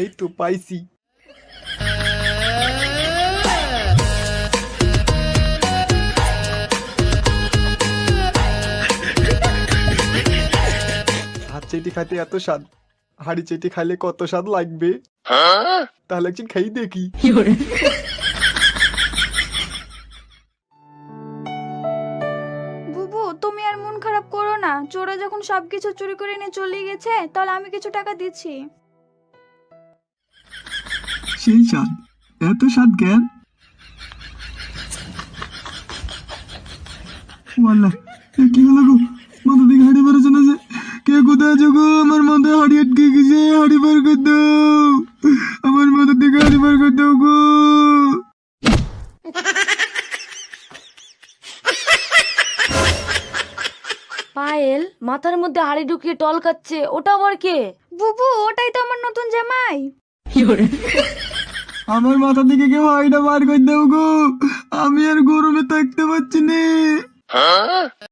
এই তো পাইছি। হাত চেটি খাইতে এত স্বাদ, হাড়ি চেটি খাইলে কত স্বাদ লাগবে। তাহলে একদিন খাই দেখি। বুবু তুমি আর মন খারাপ করো না, চোরা যখন সবকিছু চুরি করে নিয়ে চলে গেছে তাহলে আমি কিছু টাকা দিচ্ছি। সেই স্বাদ, এত স্বাদ জ্ঞান। ওয়াল্লাহ কি হলো গো, মাথা দিকে হাড়ি বেরোছে না যে, কে কোথায় আছো গো? আমার মাথায় হাড়ি আটকে গেছে, হাড়ি বের করে দাও, আমার মাথা দিকে হাড়ি বের করে দাও গো। পায়েল মাথার মধ্যে হাড়ি ঢুকিয়ে টল কাচ্ছে, ওটা আবার কে? বুবু ওটাই তো আমার নতুন জামাই। আমার মাথা দিকে কেউ হাড়িটা বার করে দাও গো,